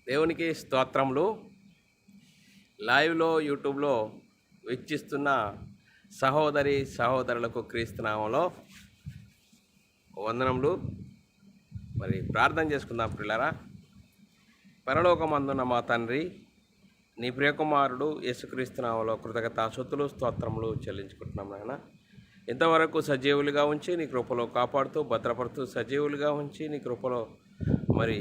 దేవునికి స్తోత్రములు. లైవ్లో యూట్యూబ్లో వీక్షిస్తున్న సహోదరులకు క్రీస్తునామంలో వందనములు. మరి ప్రార్థన చేసుకుందాం పిల్లరా. పరలోకమందున్న మా తండ్రి, నీ ప్రియకుమారుడు యేసుక్రీస్తునామంలో కృతజ్ఞతాస్తుతులు స్తోత్రములు చెల్లించుకుంటున్నాం నాయన. ఇంతవరకు సజీవులుగా ఉంచి నీ కృపలో కాపాడుతూ భద్రపడుతూ సజీవులుగా ఉంచి నీ కృపలో మరి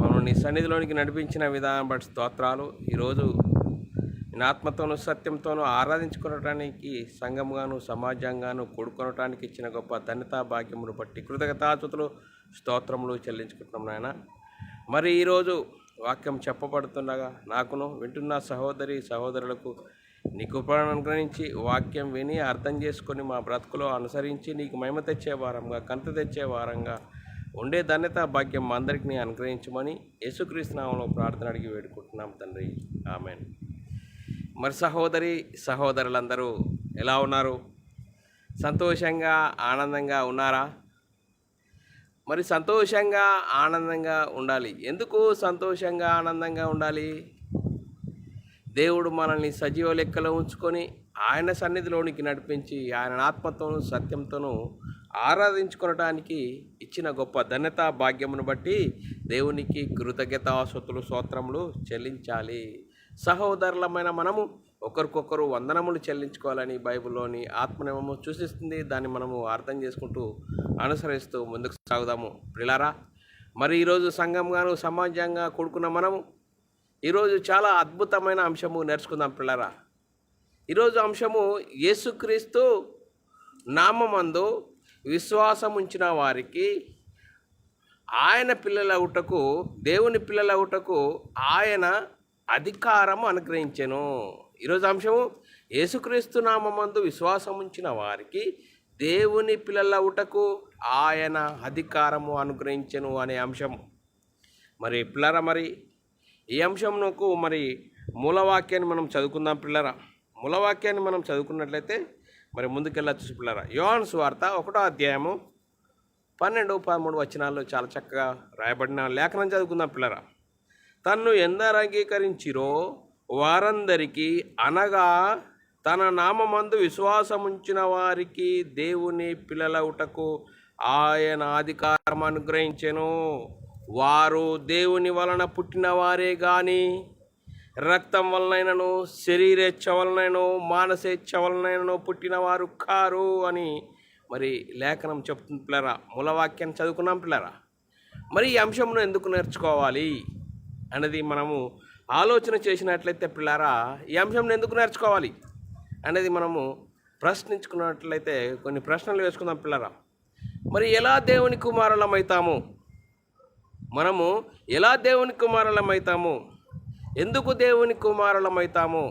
మనం నీ సన్నిధిలోనికి నడిపించిన విధానం బట్టి స్తోత్రాలు. ఈరోజు నేను ఆత్మతోనూ సత్యంతోనూ ఆరాధించుకోవటానికి సంఘంగాను సమాజంగాను కూడుకొనటానికి ఇచ్చిన గొప్ప ధన్యతా భాగ్యమును బట్టి కృతజ్ఞతాస్తుతులు స్తోత్రములు చెల్లించుకుంటున్నాం నాయన. మరి ఈరోజు వాక్యం చెప్పబడుతుండగా నాకును వింటున్న సహోదరులకు నీ కృపను అనుగ్రహించి వాక్యం విని అర్థం చేసుకొని మా బ్రతుకులో అనుసరించి నీకు మహిమ తెచ్చే వారంగా కంత తెచ్చే వారంగా ఉండే ధన్యత భాగ్యం మా అందరికీ అనుగ్రహించమని యేసుక్రీస్తు నామములో ప్రార్థన అడిగి వేడుకుంటున్నాం తండ్రి, ఆమేన్. మరి సహోదరులందరూ ఎలా ఉన్నారు? సంతోషంగా ఆనందంగా ఉన్నారా? మరి సంతోషంగా ఆనందంగా ఉండాలి. ఎందుకు సంతోషంగా ఆనందంగా ఉండాలి? దేవుడు మనల్ని సజీవ లెక్కలో ఉంచుకొని ఆయన సన్నిధిలోనికి నడిపించి ఆయన ఆత్మతోనూ సత్యంతోనూ ఆరాధించుకోవటానికి ఇచ్చిన గొప్ప ధన్యతా భాగ్యమును బట్టి దేవునికి కృతజ్ఞతాస్తుతులు స్తోత్రములు చెల్లించాలి. సహోదరులమైన మనము ఒకరికొకరు వందనములు చెల్లించుకోవాలని బైబిల్లోని ఆత్మనియమము సూచిస్తుంది. దాన్ని మనము అర్థం చేసుకుంటూ అనుసరిస్తూ ముందుకు సాగుదాము ప్రియులారా. మరి ఈరోజు సంఘంగాను సమాజంగా కూడుకున్న మనము ఈరోజు చాలా అద్భుతమైన అంశము నేర్చుకుందాం పిల్లరా. ఈరోజు అంశము యేసుక్రీస్తు నామమందు విశ్వాసం ఉంచిన వారికి ఆయన పిల్లలగుటకు, దేవుని పిల్లలగుటకు ఆయన అధికారము అనుగ్రహించెను. ఈరోజు అంశము యేసుక్రీస్తు నామమందు విశ్వాసం ఉంచిన వారికి దేవుని పిల్లలగుటకు ఆయన అధికారము అనుగ్రహించెను అనే అంశము. మరి పిల్లరా, మరి ఈ అంశంకు మరి మూలవాక్యాన్ని మనం చదువుకుందాం పిల్లరా. మూలవాక్యాన్ని మనం చదువుకున్నట్లయితే మరి ముందుకెళ్ళచ్చు పిల్లరా. యోహాను సువార్త 1వ అధ్యాయము 12-13 వచనాల్లో చాలా చక్కగా రాయబడిన లేఖనం చదువుకుందాం పిల్లరా. తన్ను ఎందరు అంగీకరించిరో వారందరికీ, అనగా తన నామమందు విశ్వాసముంచిన వారికి దేవుని పిల్లలవుటకు ఆయన అధికారం అనుగ్రహించెను. వారు దేవుని వలన పుట్టిన వారే గాని రక్తం వలనైనను శరీరేచ్ఛ వలనైనను మానసేచ్ఛ వలనైనను పుట్టిన వారు కారు అని మరి లేఖనం చెప్తుంది పిల్లరా. మూలవాక్యాన్ని చదువుకున్నాం పిల్లరా. మరి ఈ అంశంను ఎందుకు నేర్చుకోవాలి అనేది మనము ఆలోచన చేసినట్లయితే పిల్లరా, ఈ అంశంను ఎందుకు నేర్చుకోవాలి అనేది మనము ప్రశ్నించుకున్నట్లయితే కొన్ని ప్రశ్నలు వేసుకుందాం పిల్లరా. మరి ఎలా దేవుని కుమారులమవుతాము? మనము ఎలా దేవుని కుమారులమవుతాము? ఎందుకు దేవుని కుమారులమవుతాము?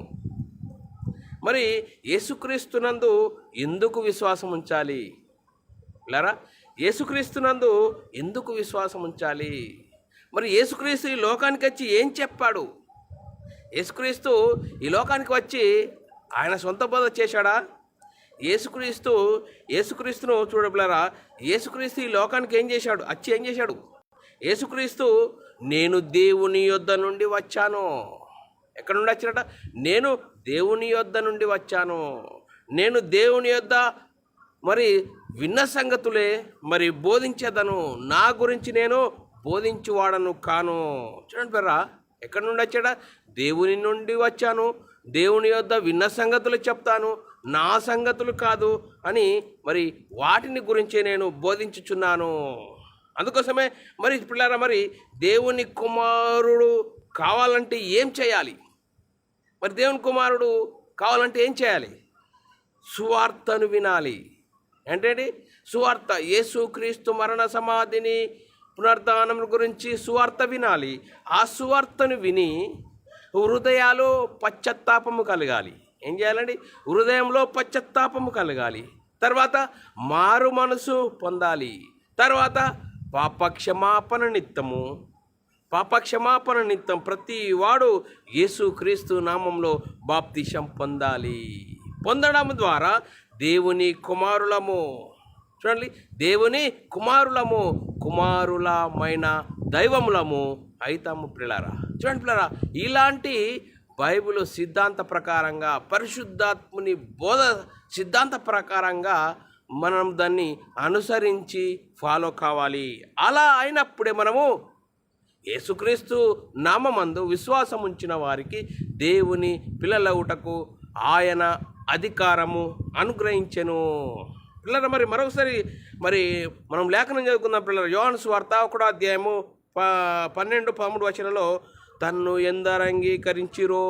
మరి యేసుక్రీస్తునందు ఎందుకు విశ్వాసం ఉంచాలి పిల్లరా? యేసుక్రీస్తునందు ఎందుకు విశ్వాసం ఉంచాలి? మరి యేసుక్రీస్తు ఈ లోకానికి వచ్చి ఏం చెప్పాడు? యేసుక్రీస్తు ఈ లోకానికి వచ్చి ఆయన సొంత బోధ చేశాడా? యేసుక్రీస్తును చూడబిలరా, యేసుక్రీస్తు ఈ లోకానికి ఏం చేశాడు? వచ్చి ఏం చేశాడు? యేసుక్రీస్తు నేను దేవుని యొద్ద నుండి వచ్చాను. ఎక్కడ నుండి వచ్చినట? నేను దేవుని యొద్ద నుండి వచ్చాను. నేను దేవుని యొద్ద మరి విన్న సంగతులే మరి బోధించేదను. నా గురించి నేను బోధించువాడను కాను. చూడండి పేరా, ఎక్కడి నుండి వచ్చాడా? దేవుని నుండి వచ్చాను, దేవుని యొద్ద విన్న సంగతులు చెప్తాను, నా సంగతులు కాదు అని మరి వాటిని గురించే నేను బోధించుచున్నాను. అందుకోసమే మరి పిల్లరా, మరి దేవుని కుమారుడు కావాలంటే ఏం చేయాలి? మరి దేవుని కుమారుడు కావాలంటే ఏం చేయాలి? సువార్తను వినాలి. ఏంటంటే సువార్త, యేసుక్రీస్తు మరణ సమాధిని పునరుద్ధానం గురించి సువార్త వినాలి. ఆ సువార్తను విని హృదయాలు పశ్చాత్తాపము కలగాలి. ఏం చేయాలండి? హృదయంలో పశ్చాత్తాపము కలగాలి. తర్వాత మారు మనసు పొందాలి. తర్వాత పాపక్షమాపణ నిత్యం ప్రతి వాడు యేసుక్రీస్తు నామంలో బాప్తిసం పొందాలి. పొందడం ద్వారా దేవుని కుమారులము. చూడండి, దేవుని కుమారులము, కుమారులమైన దైవములము అయితాము పిల్లరా. చూడండి పిల్లరా, ఇలాంటి బైబిల్ సిద్ధాంత ప్రకారంగా, పరిశుద్ధాత్ముని బోధ సిద్ధాంత ప్రకారంగా మనం దాన్ని అనుసరించి ఫాలో కావాలి. అలా అయినప్పుడే మనము యేసుక్రీస్తు నామమందు విశ్వాసం ఉంచిన వారికి దేవుని పిల్లలవుటకు ఆయన అధికారము అనుగ్రహించెను. పిల్లల మరి మరొకసారి మనం లేఖనం చదువుకుందాం పిల్లల. యోహాను సువార్త 1వ అధ్యాయము 12-13 వచనంలో, తన్ను ఎందరు అంగీకరించిరో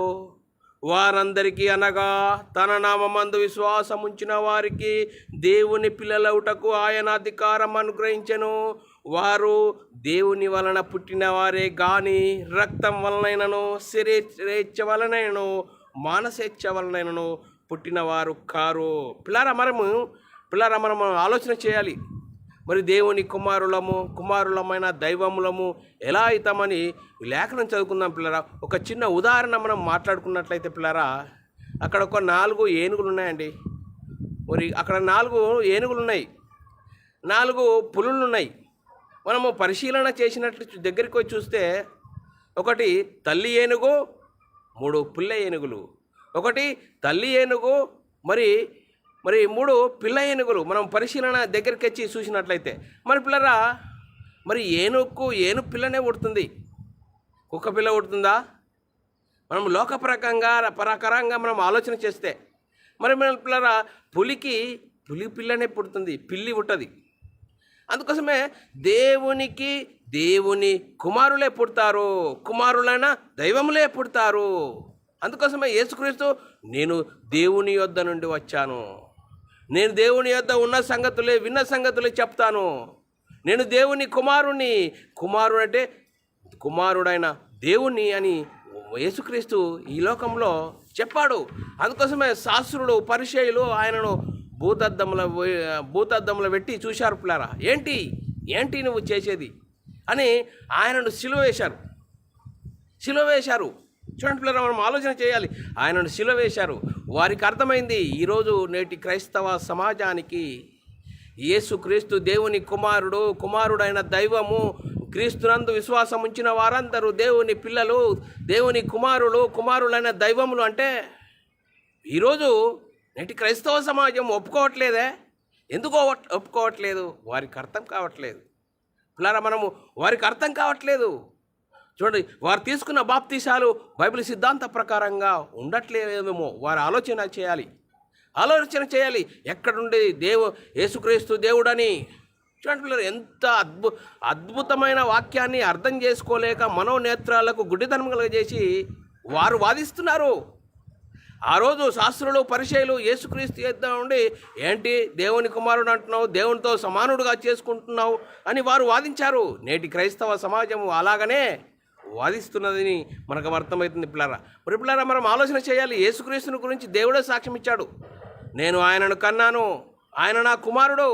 వారందరికీ, అనగా తన నామమందు విశ్వాసం ఉంచిన వారికి దేవుని పిల్లలవుటకు ఆయన అధికారం అనుగ్రహించెను. వారు దేవుని వలన పుట్టిన వారే గాని రక్తం వలనైనను, శరీరేచ్ఛ వలనైనను, మానసేచ్ఛ వలనైనను పుట్టినవారు కారు. పిల్లారా మనం ఆలోచన చేయాలి. మరి దేవుని కుమారులమైన దైవములము ఎలా అవుతామని లేఖనం చదువుకుందాం పిల్లరా. ఒక చిన్న ఉదాహరణ మనం మాట్లాడుకున్నట్లయితే పిల్లరా, అక్కడ ఒక 4 ఏనుగులు ఉన్నాయండి. మరి అక్కడ 4 ఏనుగులు ఉన్నాయి, 4 పులులు ఉన్నాయి. మనము పరిశీలన చేసినట్లు దగ్గరికి వచ్చి చూస్తే, ఒకటి తల్లి ఏనుగు, 3 పిల్ల ఏనుగులు. ఒకటి తల్లి ఏనుగు, మరి 3 పిల్ల ఏనుగులు. మనం పరిశీలన దగ్గరికి వచ్చి చూసినట్లయితే మరి పిల్లరా, మరి ఏను పిల్లనే పుడుతుంది, కుక్క పిల్ల పుడుతుందా? మనం లోక ప్రకారంగా మనం ఆలోచన చేస్తే మరి మన పిల్లరా, పులి పిల్లనే పుడుతుంది, పిల్లి పుట్టది. అందుకోసమే దేవుని కుమారులే పుడతారు, కుమారులైన దైవములే పుడతారు. అందుకోసమే యేసుక్రీస్తు, నేను దేవుని యొద్ద నుండి వచ్చాను, నేను దేవుని యొద్ద విన్న సంగతులే చెప్తాను, నేను దేవుని కుమారుడు అంటే కుమారుడైన దేవుని అని యేసుక్రీస్తు ఈ లోకంలో చెప్పాడు. అందుకోసమే శాస్త్రులు, పరిసయ్యులు ఆయనను భూతద్దంలో పెట్టి చూశారు. పిల్లారా, ఏంటి నువ్వు చేసేది అని ఆయనను సిలువ వేశారు. చూడండి పిల్లలు, మనం ఆలోచన చేయాలి. ఆయనను సిలువ వేశారు. వారికి అర్థమైంది, ఈరోజు నేటి క్రైస్తవ సమాజానికి యేసుక్రీస్తు దేవుని కుమారుడైన దైవము, క్రీస్తునందు విశ్వాసం ఉంచిన వారందరూ దేవుని పిల్లలు, దేవుని కుమారులైన దైవములు అంటే ఈరోజు నేటి క్రైస్తవ సమాజం ఒప్పుకోవట్లేదే. ఎందుకో ఒప్పుకోవట్లేదు? వారికి అర్థం కావట్లేదు పిల్లరా. వారికి అర్థం కావట్లేదు. చూడండి, వారు తీసుకున్న బాప్తీసాలు బైబిల్ సిద్ధాంత ప్రకారంగా ఉండట్లేదేమో. వారు ఆలోచన చేయాలి ఎక్కడుండి యేసుక్రీస్తు దేవుడని. చూడండి పిల్లలు, ఎంత అద్భుతమైన వాక్యాన్ని అర్థం చేసుకోలేక మనోనేత్రాలకు గుడ్డితనం కలుగజేసి వారు వాదిస్తున్నారు. ఆ రోజు శాస్త్రులు, పరిసయ్యులు యేసుక్రీస్తు చేద్దాం ఉండి, ఏంటి దేవుని కుమారుడు అంటున్నావు, దేవునితో సమానుడుగా చేసుకుంటున్నావు అని వారు వాదించారు. నేటి క్రైస్తవ సమాజం అలాగనే వాదిస్తున్నదని మనకు అర్థమవుతుంది పిల్లరా. పిల్లరా, మనం ఆలోచన చేయాలి. యేసుక్రీస్తుని గురించి దేవుడే సాక్ష్యం ఇచ్చాడు. నేను ఆయనను కన్నాను, ఆయన నా కుమారుడు,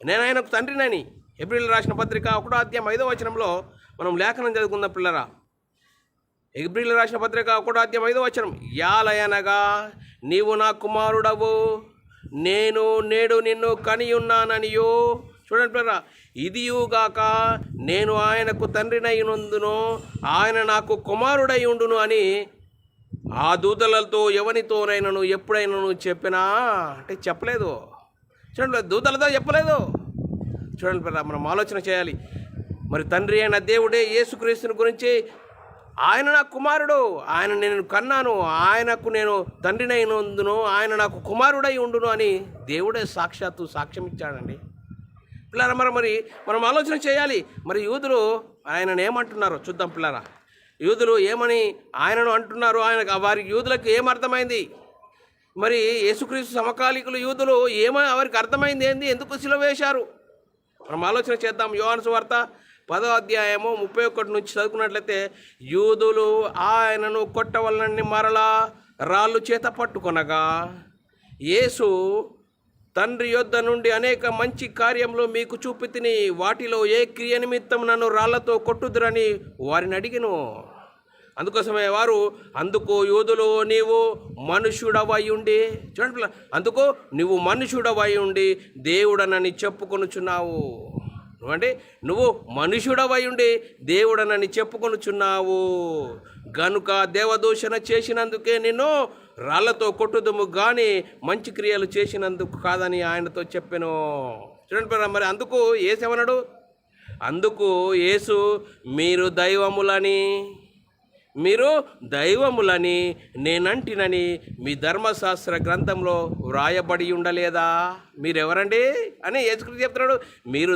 నేను ఆయనకు తండ్రినని. హెబ్రీయులకు రాసిన పత్రిక 1వ అధ్యాయం 5వ వచనంలో మనం లేఖనం చదువుకుందాం పిల్లరా. హెబ్రీయులకు రాసిన పత్రిక 1వ అధ్యాయం 5వ వచనం, యాలయనగా నీవు నా కుమారుడవు, నేను నేడు నిన్ను కనియున్నాననియో. చూడండి పిల్లరా, ఇదియుగాక నేను ఆయనకు తండ్రినైనందును, ఆయన నాకు కుమారుడై ఉండును అని ఆ దూతలతో ఎవనితోనైనాను ఎప్పుడైనాను చెప్పినా అంటే చెప్పలేదు. చూడండి, దూతలతో చెప్పలేదు. చూడండి పిల్లరా, మనం ఆలోచన చేయాలి. మరి తండ్రి అయిన దేవుడే యేసుక్రీస్తుని గురించి, ఆయన నా కుమారుడు, ఆయన నేను కన్నాను, ఆయనకు నేను తండ్రినైనందును, ఆయన నాకు కుమారుడై ఉండును అని దేవుడే సాక్ష్యం ఇచ్చాడండి పిల్లరా. మనం ఆలోచన చేయాలి. మరి యూదులు ఆయనను ఏమంటున్నారో చూద్దాం పిల్లరా. యూదులు ఏమని ఆయనను అంటున్నారు, వారికి యూదులకు ఏమర్థమైంది? మరి యేసుక్రీస్తు సమకాలీకులు యూదులు వారికి అర్థమైంది ఏంది, ఎందుకు సిలువ వేశారు? మనం ఆలోచన చేద్దాం. యోహాను సువార్త 10వ అధ్యాయము 31 నుంచి చదువుకున్నట్లయితే, యూదులు ఆయనను కొట్టవలనని మరలా రాళ్ళు చేత పట్టుకొనగా, యేసు తండ్రి యొద్ద నుండి అనేక మంచి కార్యములు మీకు చూపితిని, వాటిలో ఏ క్రియ నిమిత్తం నన్ను రాళ్లతో కొట్టుదురని వారిని అడిగిను. అందుకోసమే వారు, అందుకు యూదులు, నీవు మనుష్యుడవై ఉండి, చూడండి, అందుకు నువ్వు మనుష్యుడవై ఉండి దేవుడనని చెప్పుకొనుచున్నావు. అంటే నువ్వు మనుషుడవై ఉండి దేవుడనని చెప్పుకొనుచున్నావు గనుక దేవదూషణ చేసినందుకే నిన్ను రాళ్లతో కొట్టుదుము కానీ మంచి క్రియలు చేసినందుకు కాదని ఆయనతో చెప్పాను. చూడండి మరి అందుకు యేసేమన్నాడు? అందుకు యేసు మీరు దైవములని నేనంటినని మీ ధర్మశాస్త్ర గ్రంథంలో వ్రాయబడి ఉండలేదా? మీరెవరండి అని యేసుక్రీస్తు చెప్తున్నాడు. మీరు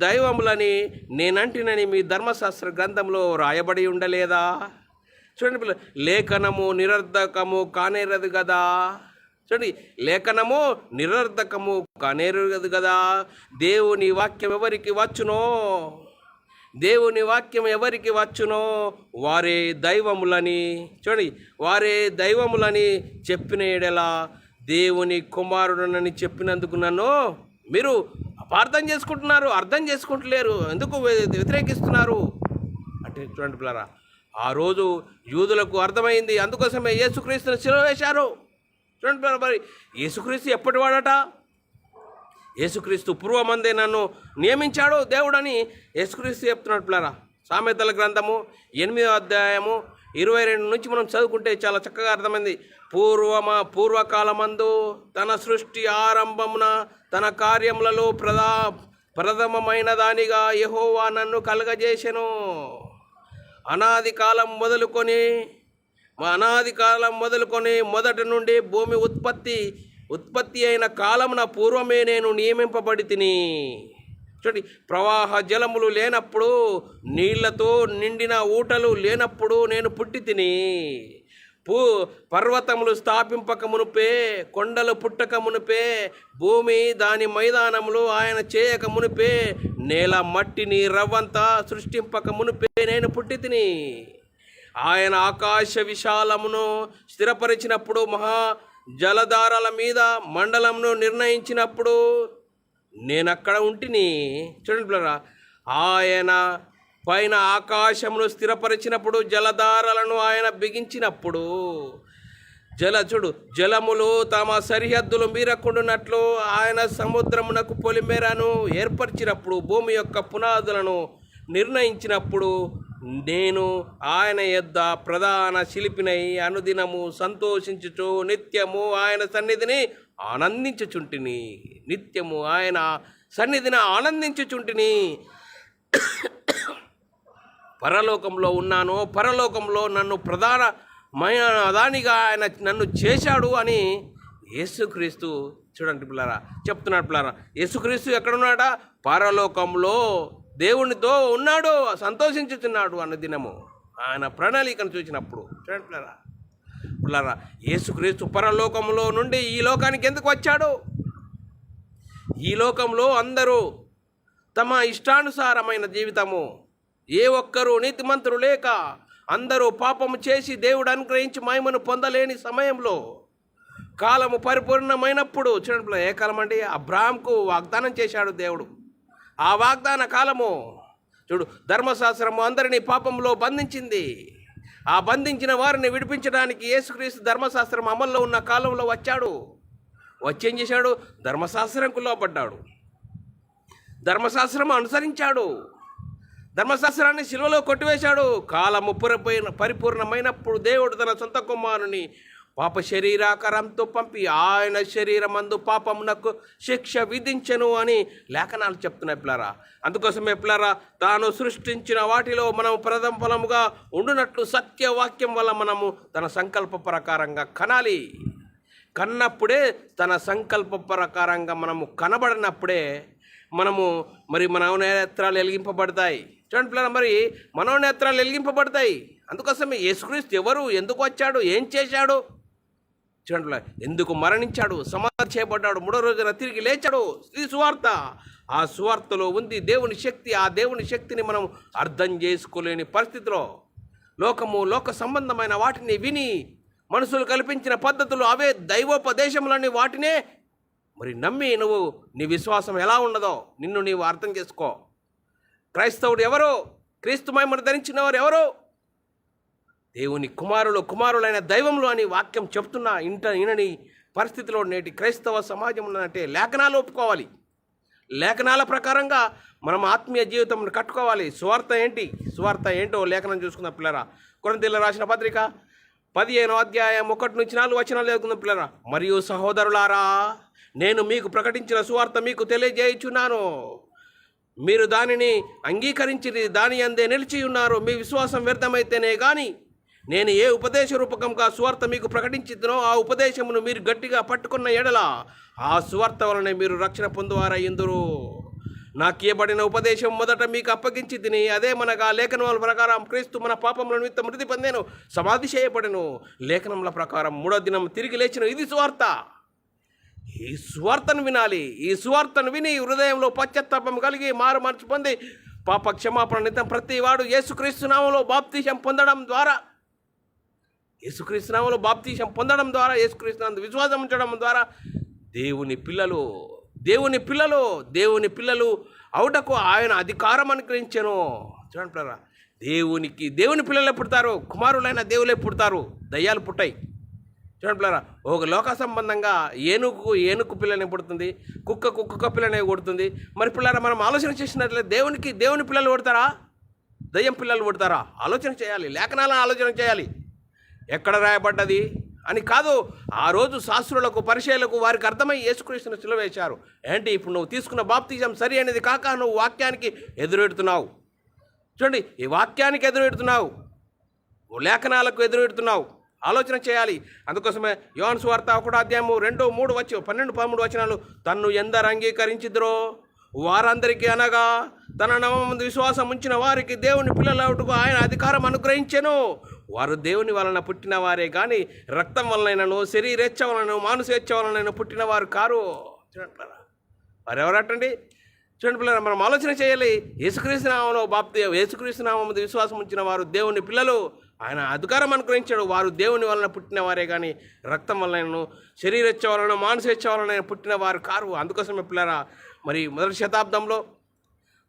దైవములని నేనంటినని మీ ధర్మశాస్త్ర గ్రంథంలో వ్రాయబడి ఉండలేదా? చూడండి, లేఖనము నిరర్ధకము కానేరదు కదా. చూడండి, లేఖనము నిరర్ధకము కానేరదు కదా. దేవుని వాక్యం ఎవరికి వచ్చునో వారే దైవములని చెప్పిన ఎడల దేవుని కుమారుడనని చెప్పినందుకు నన్ను మీరు అపార్థం చేసుకుంటున్నారు, అర్థం చేసుకుంటలేరు, ఎందుకు వ్యతిరేకిస్తున్నారు అంటే చూడండి పిల్లరా, ఆ రోజు యూదులకు అర్థమైంది. అందుకోసమే యేసుక్రీస్తుని సిలువ వేశారు. చూడండి పిల్లరా, మరి యేసుక్రీస్తు ఎప్పటివాడట? యేసుక్రీస్తు పూర్వమందే నన్ను నియమించాడు దేవుడని యేసుక్రీస్తు చెప్తున్నాడు పిల్లరా. సామెతల గ్రంథము 8వ అధ్యాయము 22 నుంచి మనం చదువుకుంటే చాలా చక్కగా అర్థమైంది. పూర్వకాలమందు తన సృష్టి ఆరంభమున తన కార్యములలో ప్రథమమైన దానిగా యెహోవా నన్ను కలుగజేసెను. అనాది కాలం మొదలుకొని మొదటి నుండి భూమి ఉత్పత్తి అయిన కాలమున పూర్వమే నేను నియమింపబడి తిని. చూడండి, ప్రవాహ జలములు లేనప్పుడు, నీళ్లతో నిండిన ఊటలు లేనప్పుడు నేను పుట్టి తిని. పర్వతములు స్థాపింపక మునుపే, కొండలు పుట్టక మునుపే, భూమి దాని మైదానములు ఆయన చేయక మునుపే, నేల మట్టిని రవ్వంతా సృష్టింపక మునుపే నేను పుట్టి తిని. ఆయన ఆకాశ విశాలమును స్థిరపరిచినప్పుడు, మహా జలధారాల మీద మండలంను నిర్ణయించినప్పుడు నేనక్కడ ఉంటిని. చూడండి పిల్లరా, ఆయన పైన ఆకాశమును స్థిరపరిచినప్పుడు, జలధారలను ఆయన బిగించినప్పుడు, జలములు తమ సరిహద్దులు మీరకుండునట్లు ఆయన సముద్రమునకు పొలిమేరను ఏర్పరిచినప్పుడు, భూమి యొక్క పునాదులను నిర్ణయించినప్పుడు నేను ఆయన యొద్ద ప్రధాన శిల్పినై అనుదినము సంతోషించుచు నిత్యము ఆయన సన్నిధిని ఆనందించుచుంటిని. పరలోకంలో ఉన్నాను, పరలోకంలో నన్ను ప్రధానమైన దానిగా ఆయన నన్ను చేశాడు అని యేసుక్రీస్తు చూడండి పిల్లరా చెప్తున్నాడు. పిల్లరా, యేసుక్రీస్తు ఎక్కడున్నాడా? పరలోకంలో దేవునితో ఉన్నాడు, సంతోషించుతున్నాడు అనుదినము ఆయన ప్రణాళికను చూసినప్పుడు. చూడండి పిల్లరా, యేసుక్రీస్తు పరలోకంలో నుండి ఈ లోకానికి ఎందుకు వచ్చాడు? ఈ లోకంలో అందరూ తమ ఇష్టానుసారమైన జీవితము, ఏ ఒక్కరూ నీతిమంతులు లేక అందరూ పాపము చేసి దేవుడు అనుగ్రహించి మహిమను పొందలేని సమయంలో, కాలము పరిపూర్ణమైనప్పుడు, చూడండి ఏ కాలం అంటే అబ్రాహాముకు వాగ్దానం చేశాడు దేవుడు. ఆ వాగ్దాన కాలము ధర్మశాస్త్రము అందరినీ పాపంలో బంధించింది. ఆ బంధించిన వారిని విడిపించడానికి యేసుక్రీస్తు ధర్మశాస్త్రం అమల్లో ఉన్న కాలంలో వచ్చాడు. వచ్చేం చేశాడు? ధర్మశాస్త్రంకు లోబడ్డాడు, ధర్మశాస్త్రం అనుసరించాడు, ధర్మశాస్త్రాన్ని సిలువలో కొట్టివేశాడు. కాలము పరిపూర్ణమైనప్పుడు దేవుడు తన సొంత కుమారుని పాప శరీరాకారంతో పంపి ఆయన శరీరమందు పాపమునకు శిక్ష విధించెను అని లేఖనాలు చెప్తున్నాయి పిల్లరా. అందుకోసమే పిల్లరా, తాను సృష్టించిన వాటిలో మనం ప్రథమ ఫలముగా ఉండునట్లు సత్యవాక్యం వల్ల మనము తన సంకల్ప ప్రకారంగా కనాలి. కన్నప్పుడే, తన సంకల్ప ప్రకారంగా మనము కనబడినప్పుడే మనము మనోనేత్రాలు వెలిగింపబడతాయి. చూడండి పిల్లరా, మరి మనోనేత్రాలు వెలిగింపబడతాయి. అందుకోసమే యేసుక్రీస్తు ఎవరు, ఎందుకు వచ్చాడు, ఏం చేశాడు? చూడండి, ఎందుకు మరణించాడు, సమాధి చేయబడ్డాడు, 3వ రోజున తిరిగి లేచాడు. ఈ సువార్త, ఆ సువార్తలో ఉంది దేవుని శక్తి. ఆ దేవుని శక్తిని మనం అర్థం చేసుకోలేని పరిస్థితిలో లోక సంబంధమైన వాటిని విని మనుషులు కల్పించిన పద్ధతులు, అవే దైవోపదేశములని వాటినే నమ్మి నీ విశ్వాసం ఎలా ఉన్నదో నిన్ను నీవు అర్థం చేసుకో. క్రైస్తవుడు ఎవరో, క్రీస్తు మహిమను ధరించిన వారు ఎవరో, దేవుని కుమారులైన దైవంలో అని వాక్యం చెప్తున్నా ఇనని పరిస్థితిలో నేటి క్రైస్తవ సమాజం ఉన్నదంటే లేఖనాలు ఒప్పుకోవాలి. లేఖనాల ప్రకారంగా మనం ఆత్మీయ జీవితం కట్టుకోవాలి. సువార్త ఏంటి, సువార్త ఏంటో లేఖనం చూసుకుందాం పిల్లరా. కొరింథీయులకు రాసిన పత్రిక 15వ అధ్యాయం 1-4 వచనాలు చదువుకుందాం పిల్లరా. మరియు సహోదరులారా, నేను మీకు ప్రకటించిన సువార్త మీకు తెలియజేయుచున్నాను. మీరు దానిని అంగీకరించి దాని అందే నిలిచి ఉన్నారు. మీ విశ్వాసం వ్యర్థమైతేనే కానీ నేను ఏ ఉపదేశ రూపకంగా సువార్త మీకు ప్రకటించినో ఆ ఉపదేశమును మీరు గట్టిగా పట్టుకున్న ఎడల ఆ సువార్త వలన మీరు రక్షణ పొందువారయ్యుందురు. నాకు ఇవ్వబడిన ఉపదేశం మొదట మీకు అప్పగించి తిని అదేమనగా లేఖనముల ప్రకారం క్రీస్తు మన పాపముల నిమిత్తం మృతి పొందెను, సమాధి చేయబడెను, లేఖనముల ప్రకారం 3వ దినం తిరిగి లేచెను. ఇది సువార్త. ఈ సువార్తను వినాలి. ఈ సువార్తను విని హృదయంలో పశ్చాత్తాపం కలిగి మారు మనసు పొంది పాప క్షమాపణ నిమిత్తం ప్రతి వాడు యేసుక్రీస్తు నామములో బాప్తీసం పొందడం ద్వారా, యేసుక్రీస్తు నామములో బాప్తీసం పొందడం ద్వారా, యేసుక్రీస్తు నందు విశ్వాసం ఉంచడం ద్వారా దేవుని పిల్లలు దేవుని పిల్లలు అవుటకు ఆయన అధికారం అనుగ్రహించెను. చూడండి పిల్లరా, దేవుని పిల్లలే పుడతారు, కుమారులైన దేవులే పుడతారు, దయ్యాలు పుట్టాయి. చూడండి పిల్లరా, ఒక లోక సంబంధంగా ఏనుగు పిల్లనే పుడుతుంది, కుక్క పిల్లనే కొడుతుంది. మరి పిల్లరా, మనం ఆలోచన చేసినట్లయితే దేవుని పిల్లలు పుడతారా, దయ్యం పిల్లలు పుడతారా? ఆలోచన చేయాలి, లేఖనాలను ఆలోచన చేయాలి. ఎక్కడ రాయబడ్డది అని కాదు. ఆ రోజు శాస్త్రులకు పరిచయులకు వారికి అర్థమై యేసుక్రీస్తును సిలువ వేశారు. ఏంటి, ఇప్పుడు నువ్వు తీసుకున్న బాప్తిజం సరి అనేది కాక నువ్వు వాక్యానికి ఎదురెడుతున్నావు. చూడండి, ఈ వాక్యానికి ఎదురెడుతున్నావు, లేఖనాలకు ఎదురెడుతున్నావు. ఆలోచన చేయాలి. అందుకోసమే యోహాను సువార్త 1వ అధ్యాయము 12-13 వచనాలు, తన్ను ఎందరు అంగీకరించిద్రో వారందరికీ అనగా తన నామమునందు విశ్వాసం ఉంచిన వారికి దేవుని పిల్లలవుటకు ఆయన అధికారం అనుగ్రహించెను. వారు దేవుని వలన పుట్టిన వారే కానీ రక్తం వలనైనను శరీరేచ్ఛ వలన మానుసేచ్ఛ వలనైనా పుట్టిన వారు కారు. చూడండి పిల్లరా, వారు ఎవరటండి? చూడండి పిల్లరా, మనం ఆలోచన చేయాలి. యేసుక్రీస్తు నామమునందు విశ్వాసం ఉంచిన వారు దేవుని పిల్లలు, ఆయన అధికారం అనుగ్రహించాడు. వారు దేవుని వలన పుట్టిన వారే కానీ రక్తం వలనను శరీరేచ్ఛ వలన మానుసేచ్ఛ వలన పుట్టిన వారు కారు. అందుకోసమే పిల్లరా, మరి మొదటి శతాబ్దంలో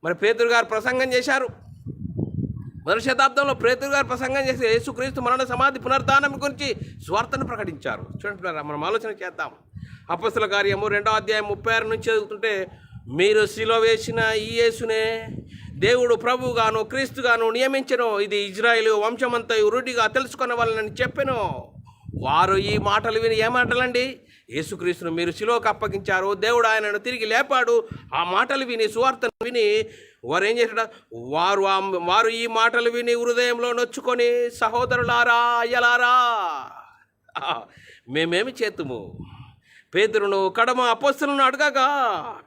మరి పేతురు గారు ప్రసంగం చేశారు. మొదటి శతాబ్దంలో పేతురు గారు ప్రసంగం చేసి యేసుక్రీస్తు మరణ సమాధి పునరుద్ధానం గురించి స్వార్థను ప్రకటించారు. చూడండి పిల్లరా, మనం ఆలోచన చేద్దాం. అపొస్తలుల కార్యము 2వ అధ్యాయం 36 నుంచి చదువుతుంటే, మీరు సిలువ వేసిన ఈ యేసునే దేవుడు ప్రభువుగాను క్రీస్తుగాను నియమించెను, ఇది ఇజ్రాయేలు వంశమంతయు రూఢిగా తెలుసుకొనవలనని చెప్పెను. వారు ఈ మాటలు విని, ఏ మాటలండి? యేసుక్రీస్తును మీరు సిలువకు అప్పగించారు, దేవుడు ఆయనను తిరిగి లేపాడు. ఆ మాటలు విని, సువార్తను విని వారు ఏం చేశాడు? వారు ఈ మాటలు విని హృదయంలో నొచ్చుకొని, సహోదరులారా, అయ్యలారా, మేమేమి చేతుము? పేతురును కడమ అపోస్తలును అడగగా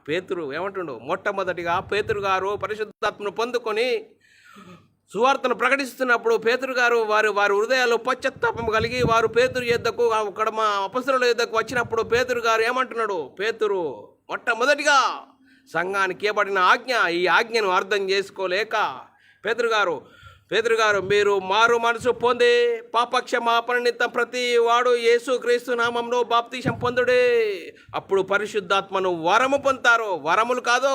పేతురు ఏమంటుండు? మొట్టమొదటిగా పేతురు గారు పరిశుద్ధాత్మను పొందుకొని సువార్తను ప్రకటిస్తున్నప్పుడు పేతురు గారు వారి హృదయాల్లో పశ్చాత్తాపం కలిగి వారు పేతురు యొద్దకు కడమ అపోస్తలుల యొద్దకు వచ్చినప్పుడు పేతురు గారు ఏమంటున్నాడు? పేతురు మొట్టమొదటిగా సంఘానికి ఇవ్వబడిన ఆజ్ఞ, ఈ ఆజ్ఞను అర్థం చేసుకోలేక పేతురు గారు మీరు మారు మనసు పొంది పాపక్షమాపణ నిమిత్తం ప్రతి వాడు యేసుక్రీస్తు నామంలో బాప్తీసం పొందుడే, అప్పుడు పరిశుద్ధాత్మను వరము పొందుతారు. వరములు కాదు,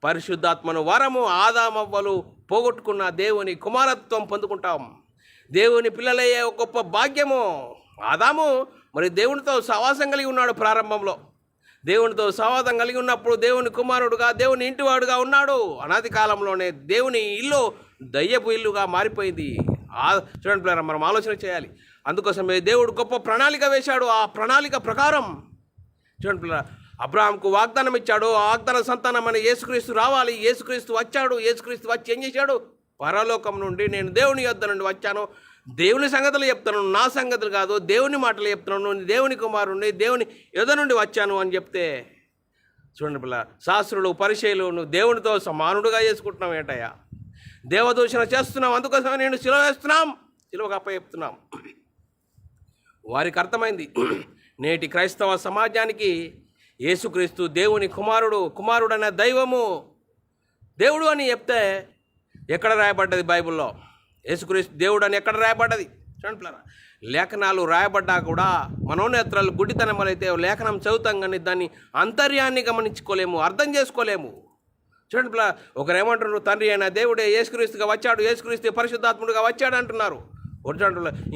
పరిశుద్ధాత్మను వరము. ఆదామవ్వలు పోగొట్టుకున్న దేవుని కుమారత్వం పొందుకుంటాం. దేవుని పిల్లలయ్యే ఒక గొప్ప భాగ్యము. ఆదాము మరి దేవునితో సహవాసం కలిగి ఉన్నాడు. ప్రారంభంలో దేవునితో సహవాసం కలిగి ఉన్నప్పుడు దేవుని కుమారుడుగా, దేవుని ఇంటివాడుగా ఉన్నాడు. అనాది కాలంలోనే దేవుని ఇల్లు దయ్యపు ఇల్లుగా మారిపోయింది. చూడండి పిల్లరా, మనం ఆలోచన చేయాలి. అందుకోసమే దేవుడు గొప్ప ప్రణాళిక వేశాడు. ఆ ప్రణాళిక ప్రకారం చూడండి పిల్లరా, అబ్రహాంకు వాగ్దానం ఇచ్చాడు. ఆ వాగ్దాన సంతానం అని యేసుక్రీస్తు రావాలి. యేసుక్రీస్తు వచ్చాడు. యేసుక్రీస్తు వచ్చి ఏం చేశాడు? పరలోకం నుండి నేను దేవుని యొద్ద నుండి వచ్చాను, దేవుని సంగతులు చెప్తున్నాను, నా సంగతులు కాదు, దేవుని మాటలు చెప్తున్నాను, దేవుని కుమారుణ్ణి దేవుని యొద్ద నుండి వచ్చాను అని చెప్తే, చూడండి పిల్ల, శాస్త్రులు పరిచయులు నువ్వు దేవునితో సమానుడుగా చేసుకుంటున్నాం ఏంటయ్యా? దేవదూషణ చేస్తున్నాం. అందుకోసమే నేను సిలువ వేస్తున్నాం, సిలువకు అప్పచెప్తున్నాం. వారికి అర్థమైంది. నేటి క్రైస్తవ సమాజానికి యేసుక్రీస్తు దేవుని కుమారుడు అనే దైవము, దేవుడు అని చెప్తే ఎక్కడ రాయబడ్డది బైబిల్లో? యేసుక్రీస్తు దేవుడు అని ఎక్కడ రాయబడ్డది? చూడండి పిల్లరా, లేఖనాలు రాయబడ్డా కూడా మనోనేత్రాలు గుడ్డితనం అయితే లేఖనం చదువుతాం కానీ దాన్ని అంతర్యాన్ని గమనించుకోలేము, అర్థం చేసుకోలేము. చూడండి పిల్ల, ఒకరు ఏమంటున్నారు? తండ్రి అయిన దేవుడే యేసుక్రీస్తుగా వచ్చాడు, యేసుక్రీస్తు పరిశుద్ధాత్ముడుగా వచ్చాడు అంటున్నారు. ఒకటి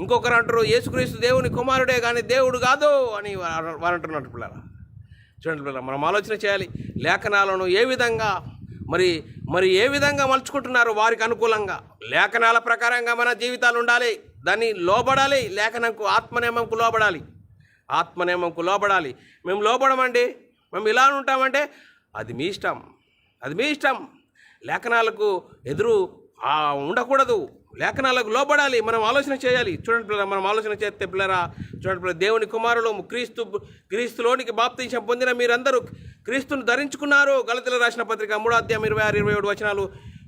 ఇంకొకరు అంటారు యేసుక్రీస్తు దేవుని కుమారుడే కానీ దేవుడు కాదు అని వారు అంటున్నారు పిల్లరా. చూడండి పిల్లలు, మనం ఆలోచన చేయాలి. లేఖనాలను ఏ విధంగా మరి ఏ విధంగా మలుచుకుంటున్నారు వారికి అనుకూలంగా. లేఖనాల ప్రకారంగా మన జీవితాలు ఉండాలి, దాన్ని లోబడాలి. లేఖనంకు ఆత్మనియమంకు లోబడాలి. మేము లోబడమండి, మేము ఇలా ఉంటామంటే అది మీ ఇష్టం. లేఖనాలకు ఎదురు ఉండకూడదు, లేఖనాలకు లోబడాలి. మనం ఆలోచన చేయాలి. చూడండి పిల్లరా, మనం ఆలోచన చేస్తే పిల్లరా, చూడండి పిల్లరా, దేవుని కుమారులు క్రీస్తులోనికి బాప్తీసం పొందిన మీరందరూ క్రీస్తును ధరించుకున్నారు. గలతీయులకు రాసిన పత్రిక 3:26-27 వచనాలు.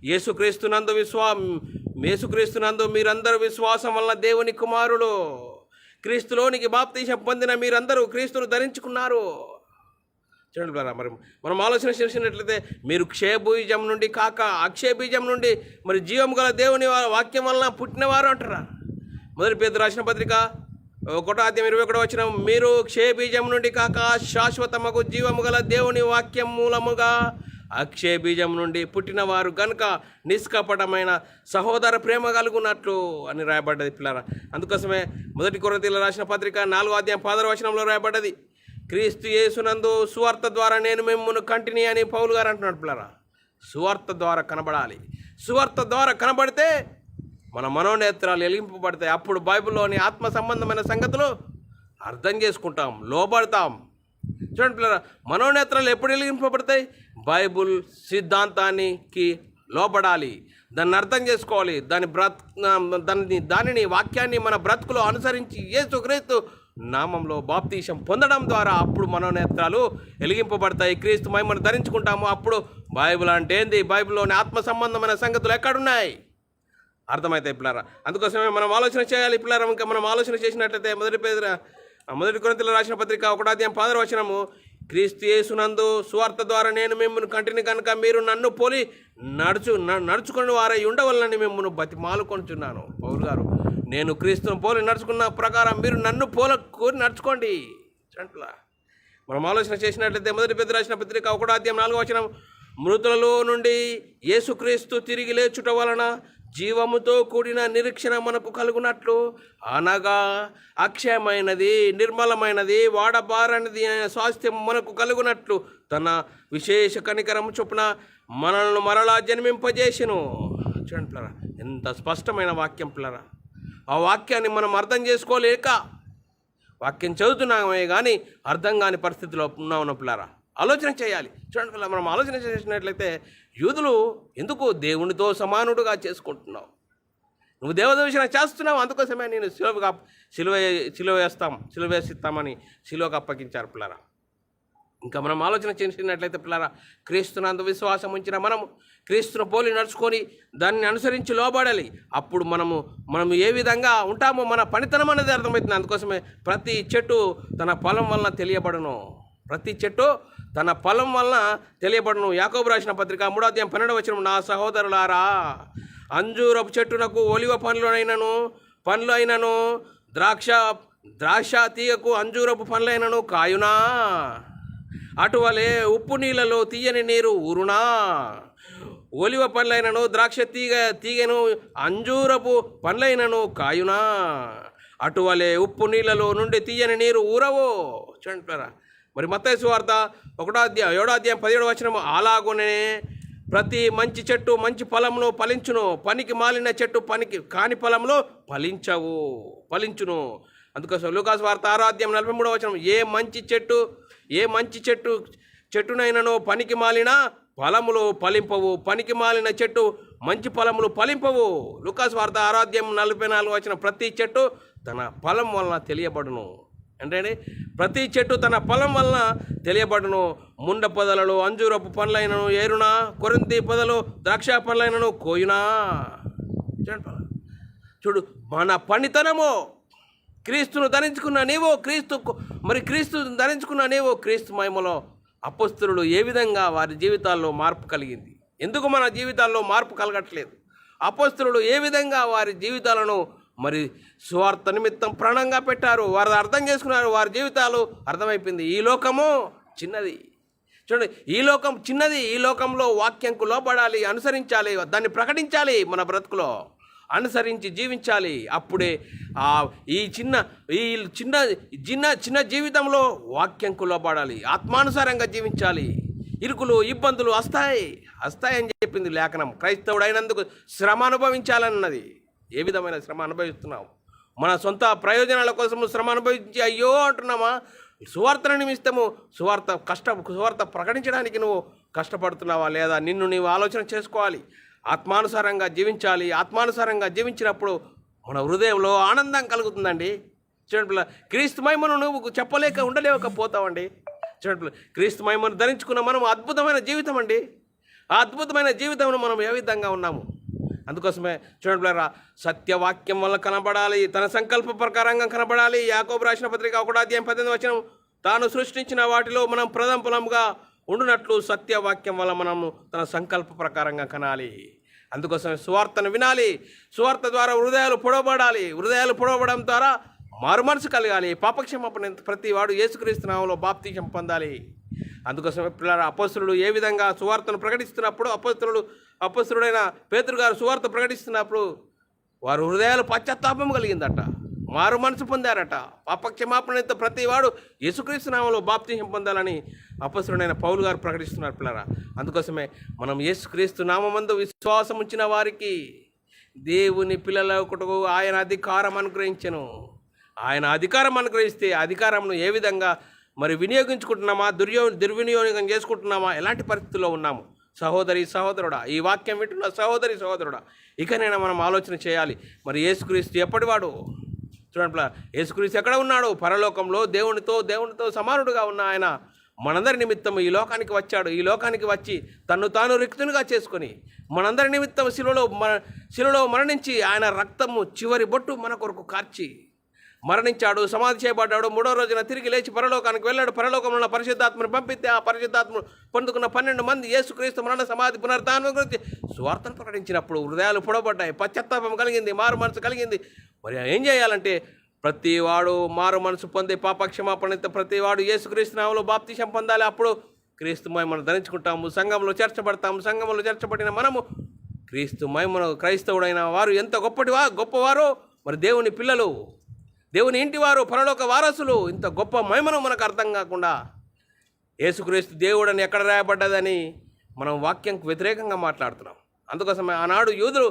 యేసుక్రీస్తునందు మీరందరూ విశ్వాసం వలన దేవుని కుమారులు. క్రీస్తులోనికి బాప్తీసం పొందిన మీరందరూ క్రీస్తును ధరించుకున్నారు. చూడండి పిల్లరా, మరి మనం ఆలోచన చేసినట్లయితే మీరు క్షయబీజం నుండి కాక అక్షయ బీజం నుండి మరి జీవం గల దేవుని వాక్యం వలన పుట్టినవారు అంటారా. 1 పేతురు రాసిన పత్రిక 1:21 వచనం, మీరు క్షయబీజం నుండి కాక శాశ్వతమగు జీవము గల దేవుని వాక్యం మూలముగా అక్షయ బీజం నుండి పుట్టినవారు గనుక నిష్కపటమైన సహోదర ప్రేమ కలుగునట్లు అని రాయబడ్డది పిల్లరా. అందుకోసమే 1 కొరింథీయులకు రాసిన పత్రిక 4:16 వచనంలో రాయబడ్డది, క్రీస్తు యేసునందు సువార్త ద్వారా నేను మిమ్మును కంటిని అని పౌలు గారు అంటున్నాడు పిల్లరా. సువార్త ద్వారా కనబడాలి. సువార్త ద్వారా కనబడితే మన మనోనేత్రాలు వెలిగింపబడతాయి. అప్పుడు బైబిల్లోని ఆత్మ సంబంధమైన సంగతులు అర్థం చేసుకుంటాం, లోబడతాం. చూడండి పిల్లరా, మనోనేత్రాలు ఎప్పుడు వెలిగింపబడతాయి? బైబుల్ సిద్ధాంతానికి లోబడాలి, దాన్ని అర్థం చేసుకోవాలి, దానిని వాక్యాన్ని మన బ్రతుకులో అనుసరించి యేసుక్రీస్తు నామంలో బాప్తీసం పొందడం ద్వారా అప్పుడు మనోనేత్రాలు వెలిగింపబడతాయి. క్రీస్తు మహిమను ధరించుకుంటాము. అప్పుడు బైబిల్ అంటే ఏంది, బైబిల్లోని ఆత్మ సంబంధమైన సంగతులు ఎక్కడున్నాయి అర్థమవుతాయి పిల్లరా. అందుకోసమే మనం ఆలోచన చేయాలి పిల్లరా. ఇంకా మనం ఆలోచన చేసినట్లయితే 1 కొరింథీయులకు రాసిన పత్రిక 1:10 వచనము, క్రీస్తు యేసునందు సువార్త ద్వారా నేను మిమ్మల్ని కంటిని కనుక మీరు నన్ను పోలి నడుచుకుని వారై ఉండవలనని మిమ్మల్ని బతిమాలుకొంటున్నాను. పౌలు గారు, నేను క్రీస్తును పోలి నడుచుకున్న ప్రకారం మీరు నన్ను కోరి నడుచుకోండి. అంట్లా మనం ఆలోచన చేసినట్లయితే 1 పేతురు రాసిన పత్రిక 1:4 వచనం, మృతులలో నుండి యేసుక్రీస్తు తిరిగి లేచుట వలన జీవముతో కూడిన నిరీక్షణ మనకు కలుగునట్లు, అనగా అక్షయమైనది, నిర్మలమైనది, వాడబారనిది అయిన స్వాస్థ్యం మనకు కలుగునట్లు తన విశేష కనికరము చొప్పున మనల్ని మరలా జన్మింపజేసెను. చూడండి పిల్లరా, ఎంత స్పష్టమైన వాక్యం పిల్లరా. ఆ వాక్యాన్ని మనం అర్థం చేసుకోలేక వాక్యం చదువుతున్నామే కానీ అర్థం కాని పరిస్థితిలో ఉన్నాం పిల్లరా. ఆలోచన చేయాలి. చూడండి పిల్లరా, మనం ఆలోచన చేసినట్లయితే యూదులు ఎందుకు దేవునితో సమానుడుగా చేసుకుంటున్నావు? నువ్వు దేవదూషణ చేస్తున్నావు, అందుకోసమే నేను సిలువ వేసిస్తామని సిలువకు అప్పగించారు పిల్లరా. ఇంకా మనం ఆలోచన చేసినట్లయితే పిల్లరా, క్రీస్తునందు విశ్వాసం ఉంచిన మనము క్రీస్తును పోలి నడుచుకొని దాన్ని అనుసరించి లోబడాలి. అప్పుడు మనము ఏ విధంగా ఉంటామో మన పనితనం అనేది అర్థమవుతుంది. అందుకోసమే ప్రతి చెట్టు తన ఫలం వలన తెలియబడును. యాకోబు రాసిన పత్రిక 3:12 వచనం, నా సహోదరులారా, అంజూరపు చెట్టునకు ఒలివ పండ్లు అయినను ద్రాక్ష తీగకు అంజూరపు పండ్లైనను కాయునా? అటువలే ఉప్పు నీళ్ళలో తీయని నీరు ఊరునా? ఒలివ పండ్లైనను ద్రాక్ష తీగను అంజూరపు పండ్లైనను కాయునా? అటువలే ఉప్పు నీళ్ళలో నుండి తీయని నీరు ఊరవో. చూడండి మరి మత్తయి సువార్త 7:17 వచనం, అలాగునే ప్రతి మంచి చెట్టు మంచి ఫలంలో ఫలించును, పనికి మాలిన చెట్టు పనికి కాని ఫలంలో ఫలించును. అందుకోసం లూకాసు వార్త 6:43 వచనం, ఏ మంచి చెట్టునైనను పనికి మాలిన ఫలములు ఫలింపవు, పనికి మాలిన చెట్టు మంచి ఫలములు ఫలింపవు. లూకాసు వార్త 6:44 వచనం, ప్రతి చెట్టు తన ఫలం వలన తెలియబడును. అంటే ప్రతి చెట్టు తన ఫలం వలన తెలియబడును. ముండ పొదలలో అంజూరపు పండ్లైనను ఏరునా, కొరింథీ పొదలు ద్రాక్ష పండ్లైనను కోయునా. చూడు, మన పనితనము క్రీస్తును ధరించుకున్న నీవు, క్రీస్తును ధరించుకున్న నీవు క్రీస్తు మహిమలో అపొస్తలులు ఏ విధంగా వారి జీవితాల్లో మార్పు కలిగింది? ఎందుకు మన జీవితాల్లో మార్పు కలగట్లేదు? అపొస్తలులు ఏ విధంగా వారి జీవితాలను సువార్త నిమిత్తం ప్రాణంగా పెట్టారు, వారు అర్థం చేసుకున్నారు, వారి జీవితాలు అర్థమైపోయింది. ఈ లోకము చిన్నది. చూడండి, ఈ లోకం చిన్నది. ఈ లోకంలో వాక్యంకు లోబడాలి, అనుసరించాలి, దాన్ని ప్రకటించాలి మన బ్రతుకులో. అనుసరించి జీవించాలి. అప్పుడే ఈ చిన్న ఈ చిన్న చిన్న చిన్న జీవితంలో వాక్యంకు లోబడాలి, ఆత్మానుసారంగా జీవించాలి. ఇరుకులు ఇబ్బందులు వస్తాయని చెప్పింది లేఖనం. క్రైస్తవుడైనందుకు శ్రమ అనుభవించాలన్నది. ఏ విధమైన శ్రమ అనుభవిస్తున్నావు? మన సొంత ప్రయోజనాల కోసము శ్రమ అనుభవించి అయ్యో అంటున్నామా? సువార్తను నిమిత్తము సువార్త ప్రకటించడానికి నువ్వు కష్టపడుతున్నావా లేదా? నిన్ను నీవు ఆలోచన చేసుకోవాలి. ఆత్మానుసారంగా జీవించాలి. ఆత్మానుసారంగా జీవించినప్పుడు మన హృదయంలో ఆనందం కలుగుతుందండి. చూడండి, క్రీస్తు మహిమను నువ్వు చెప్పలేక ఉండలేకపోతావండి. చూడండి, క్రీస్తు మహిమను ధరించుకున్న మనం అద్భుతమైన జీవితం అండి. ఆ అద్భుతమైన జీవితంలో మనం ఏ విధంగా ఉన్నాము? అందుకోసమే చూడండి, సత్యవాక్యం వల్ల కనబడాలి, తన సంకల్ప ప్రకారంగా కనబడాలి. యాకోబు రాసిన పత్రిక 1:18 తాను సృష్టించిన వాటిలో మనం ప్రథమఫలముగా ఉండునట్లు సత్యవాక్యం వల్ల మనము తన సంకల్ప ప్రకారంగా కనాలి. అందుకోసమే సువార్తను వినాలి. సువార్త ద్వారా హృదయాలు పొడవబడాలి. హృదయాలు పొడవబడడం ద్వారా మారుమనసు కలగాలి. పాపక్షమాపణ ప్రతి వాడు యేసుక్రీస్తు నామములో బాప్తిసం పొందాలి. అందుకోసమే పిల్లల అపోస్తలుడు ఏ విధంగా సువార్తను ప్రకటిస్తున్నప్పుడు, అపోస్తలుడైన పేతురు గారు సువార్త ప్రకటిస్తున్నప్పుడు వారు హృదయాలు పశ్చాత్తాపం కలిగిందట, మారు మనసు పొందారట. పాపక్షమాపణతో ప్రతి వాడు యేసుక్రీస్తు నామములో బాప్తిసం పొందాలని అపోస్తలుడైన పౌలు గారు ప్రకటిస్తున్నారు పిల్లరా. అందుకోసమే మనం యేసుక్రీస్తు నామమందు విశ్వాసం ఉంచిన వారికి దేవుని పిల్లలకు ఆయన అధికారం అనుగ్రహించెను. ఆయన అధికారం అనుగ్రహిస్తే అధికారంను ఏ విధంగా మరి వినియోగించుకుంటున్నామా, దుర్వినియోగం చేసుకుంటున్నామా, ఎలాంటి పరిస్థితుల్లో ఉన్నాము? సహోదరుడా, ఈ వాక్యం వింటున్న సహోదరుడా, ఇకనైనా మనం ఆలోచన చేయాలి. మరి యేసుక్రీస్తు ఎప్పటివాడు? చూడండి, యేసుక్రీస్తు ఎక్కడ ఉన్నాడు? పరలోకంలో దేవునితో సమానుడుగా ఉన్న ఆయన మనందరి నిమిత్తం ఈ లోకానికి వచ్చాడు. ఈ లోకానికి వచ్చి తన్ను తాను రిక్తునిగా చేసుకొని మనందరి నిమిత్తం శిలువలో మరణించి ఆయన రక్తము చివరి బొట్టు మన కొరకు కార్చి మరణించాడు, సమాధి చేయబడ్డాడు. 3వ రోజున తిరిగి లేచి పరలోకానికి వెళ్ళాడు. పరలోకంలో ఉన్న పరిశుద్ధాత్మను పంపితే ఆ పరిశుద్ధాత్మను పొందుకున్న 12 మంది యేసుక్రీస్తు మరణ సమాధి పునరుత్థానం గురించి సువార్తను ప్రకటించినప్పుడు హృదయాలు పొడవబడ్డాయి, పశ్చాత్తాపం కలిగింది, మారు మనసు కలిగింది. మరి ఏం చేయాలంటే ప్రతివాడు మారు మనసు పొందే పాపక్షమాపణతో ప్రతివాడు యేసుక్రీస్తు నామములో బాప్తిసం పొందాలి. అప్పుడు క్రీస్తు మహిమను ధరించుకుంటాము, సంఘంలో చేర్చబడతాము. సంఘంలో చేర్చబడిన మనము క్రీస్తు మహిమను, క్రైస్తవుడైన వారు ఎంత గొప్పవారో, మరి దేవుని పిల్లలు, దేవుని ఇంటివారు, పరలోక వారసులు, ఇంత గొప్ప మహిమను మనకు అర్థం కాకుండా యేసుక్రీస్తు దేవుడని ఎక్కడ రాయబడ్డదని మనం వాక్యంకు వ్యతిరేకంగా మాట్లాడుతున్నాం. అందుకోసమే ఆనాడు యూదులు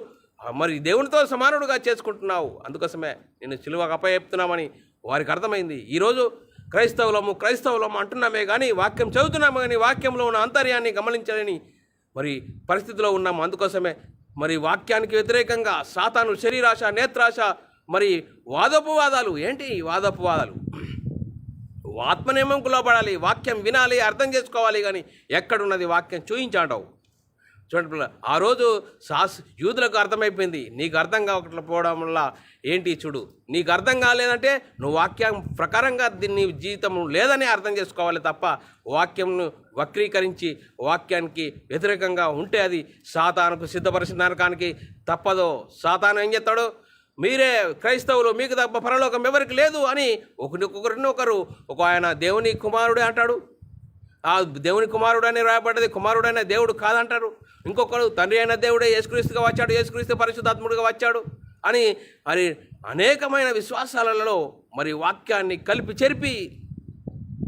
మరి దేవునితో సమానుడుగా చేసుకుంటున్నావు, అందుకోసమే నేను సిలువకు అప్పచెప్తున్నామని వారికి అర్థమైంది. ఈరోజు క్రైస్తవులము అంటున్నామే కానీ వాక్యం చదువుతున్నాము కానీ వాక్యంలో ఉన్న అంతర్యాన్ని గమనించలేని మరి పరిస్థితిలో ఉన్నాము. అందుకోసమే మరి వాక్యానికి వ్యతిరేకంగా సాతాను శరీరాశ, నేత్రాశ, మరి వాదోపవాదాలు. ఏంటి వాదోపవాదాలు? ఆత్మనియమంకు లోబడాలి, వాక్యం వినాలి, అర్థం చేసుకోవాలి. కానీ ఎక్కడున్నది వాక్యం చూయించాంటావు. చూడండి, ఆ రోజు యూదులకు అర్థమైపోయింది. నీకు అర్థం కాకపోవడం వల్ల ఏంటి చూడు, నీకు అర్థం కాలేదంటే నువ్వు వాక్యం ప్రకారంగా దీన్ని జీవితం లేదని అర్థం చేసుకోవాలి తప్ప వాక్యంను వక్రీకరించి వాక్యానికి వ్యతిరేకంగా ఉంటే అది సాతానుకు సిద్ధపరిచిన నరకానికి తప్పదో. సాతాను ఏం చేస్తాడు? మీరే క్రైస్తవులు, మీకు తప్ప పరలోకం ఎవరికి లేదు అని ఒకరినొకరు ఆయన దేవుని కుమారుడే అంటాడు. ఆ దేవుని కుమారుడు అని రాయబడ్డది, కుమారుడైన దేవుడు కాదంటారు. ఇంకొకరు తండ్రి అయిన దేవుడే యేసుక్రీస్తుగా వచ్చాడు, యేసుక్రీస్తు పరిశుద్ధాత్ముడిగా వచ్చాడు అని మరి అనేకమైన విశ్వాసాలలో మరి వాక్యాన్ని కలిపి చెరిపి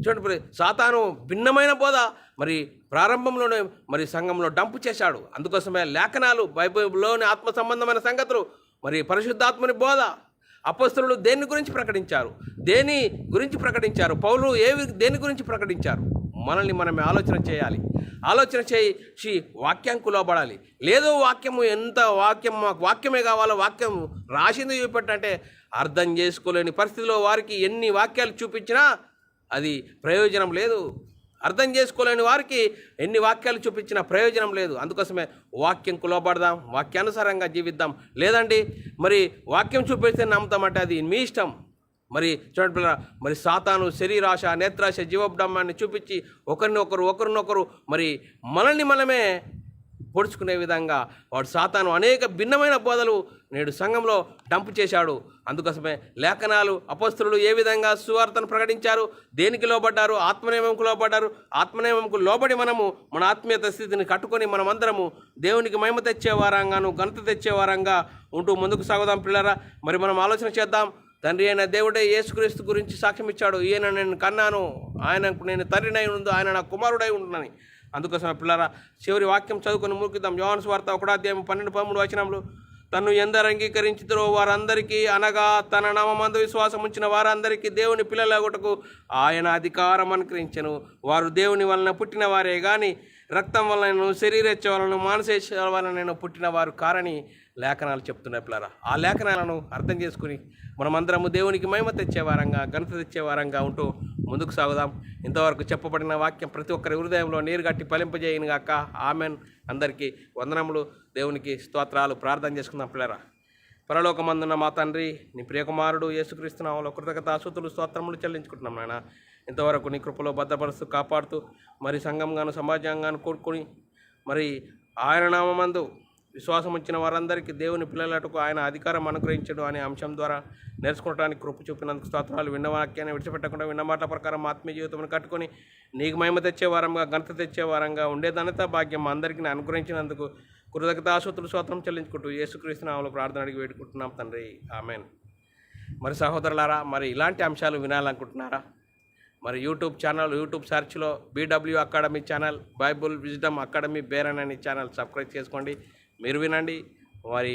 చూడండి, సాతాను భిన్నమైన బోధ మరి ప్రారంభంలోనే మరి సంఘంలో డంపు చేశాడు. అందుకోసమే లేఖనాలు, బైబిల్లోని ఆత్మ సంబంధమైన సంగతులు, మరి పరిశుద్ధాత్మని బోధ అపోస్తలులు దేని గురించి ప్రకటించారు? పౌలు దేని గురించి ప్రకటించారు? మనల్ని మనమే ఆలోచన చేయాలి. ఆలోచన చేసి వాక్యంకు లోబడాలి. లేదు మాకు వాక్యమే కావాలో, వాక్యం రాసింది చూపెట్టంటే అర్థం చేసుకోలేని పరిస్థితిలో వారికి ఎన్ని వాక్యాలు చూపించినా అది ప్రయోజనం లేదు. అర్థం చేసుకోలేని వారికి ఎన్ని వాక్యాలు చూపించినా ప్రయోజనం లేదు. అందుకోసమే వాక్యంకు లోబడదాం, వాక్యానుసారంగా జీవిద్దాం. లేదండి మరి వాక్యం చూపిస్తే నమ్ముతామంటే అది మీ ఇష్టం. మరి చూడండి, మరి సాతాను శరీరాశ, నేత్రాశ, జీవబ్రహ్మాన్ని చూపించి ఒకరినొకరు మరి మనల్ని మనమే పొడుచుకునే విధంగా వాడు సాతాను అనేక భిన్నమైన బోధలు నేడు సంఘంలో డంపు చేశాడు. అందుకోసమే లేఖనాలు అపొస్తలులు ఏ విధంగా సువార్తను ప్రకటించారు, దేనికి లోబడ్డారు, ఆత్మనియమంకు లోబడ్డారు. ఆత్మనియమంకు లోబడి మనము మన ఆత్మీయత స్థితిని కట్టుకొని మనమందరము దేవునికి మహిమ తెచ్చే వారంగాను ఘనత తెచ్చే వారంగా ఉంటూ ముందుకు సాగుదాం పిల్లరా. మరి మనం ఆలోచన చేద్దాం. తండ్రి అయిన దేవుడే యేసుక్రీస్తు గురించి సాక్ష్యం ఇచ్చాడు. ఈయన నేను కన్నాను, ఆయనకు నేను తండ్రినై ఉండు, ఆయన నా కుమారుడై ఉంటున్నాను. అందుకోసం పిల్లరా చివరి వాక్యం చదువుకొని ముగిద్దాం. యోహాను సువార్త 1:12-13 వచనములు. తను ఎందరు అంగీకరించుతారో వారందరికీ, అనగా తన నామమందు విశ్వాసం ఉంచిన వారందరికీ దేవుని పిల్లలగుటకు ఆయన అధికారం అనుగ్రహించెను. వారు దేవుని వలన పుట్టిన వారే కానీ రక్తం వలన, శరీరేచ్ఛ వలన, మానసేచ్ఛ వలన పుట్టిన వారు కారని లేఖనాలు చెప్తున్నాయి పిల్లరా. ఆ లేఖనాలను అర్థం చేసుకుని మనమందరము దేవునికి మహిమ తెచ్చేవారంగా ఘనత తెచ్చేవారంగా ఉంటూ ముందుకు సాగుదాం. ఇంతవరకు చెప్పబడిన వాక్యం ప్రతి ఒక్కరి హృదయంలో నీరుగట్టి ఫలింపజేయను గాక. ఆమెన్. అందరికీ వందనములు, దేవునికి స్తోత్రాలు. ప్రార్థన చేసుకుందాం పిల్లరా. పరలోకమందున్న మా తండ్రి, నీ ప్రియకుమారుడు యేసుక్రీస్తు నామములో కృతజ్ఞతాస్తుతులు స్తోత్రములు చెల్లించుకుంటున్నాం నాయన. ఇంతవరకు నీ కృపలో భద్రపరుస్తూ కాపాడుతూ మరి సంఘంగాను సమాజంగాను కూడుకొని మరి ఆయన నామమందు విశ్వాసం వచ్చిన వారందరికీ దేవుని పిల్లలటుకు ఆయన అధికారం అనుగ్రహించడం అనే అంశం ద్వారా నేర్చుకోవడానికి కృప చూపినందుకు స్తోత్రాలు. విన్న వాక్యాన్ని విడిచిపెట్టకుండా విన్న మాటల ప్రకారం ఆత్మీయ జీవితం కట్టుకొని నీకు మహిమ తెచ్చే వారంగా ఘనత తెచ్చే వారంగా ఉండే ధన్యత భాగ్యం అందరికీ అనుగ్రహించినందుకు కృతజ్ఞతాస్తుతులు స్తోత్రం చెల్లించుకుంటూ యేసుక్రీస్తు నామములో ప్రార్థన అడిగి వేడుకుంటున్నాం తండ్రి. ఆమెన్. మరి సహోదరులారా, మరి ఇలాంటి అంశాలు వినాలనుకుంటున్నారా? మరి యూట్యూబ్ సెర్చ్లో BW Academy channel, Bible Wisdom Academy Berean అనే ఛానల్ సబ్స్క్రైబ్ చేసుకోండి. మీరు వినండి. మరి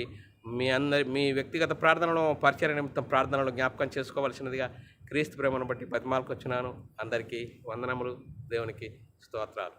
మీ వ్యక్తిగత ప్రార్థనలో పరిచయ నిమిత్తం ప్రార్థనలు జ్ఞాపకం చేసుకోవాల్సినదిగా క్రీస్తు ప్రేమను బట్టి బతిమాలకు వచ్చినాను. అందరికీ వందనములు, దేవునికి స్తోత్రాలు.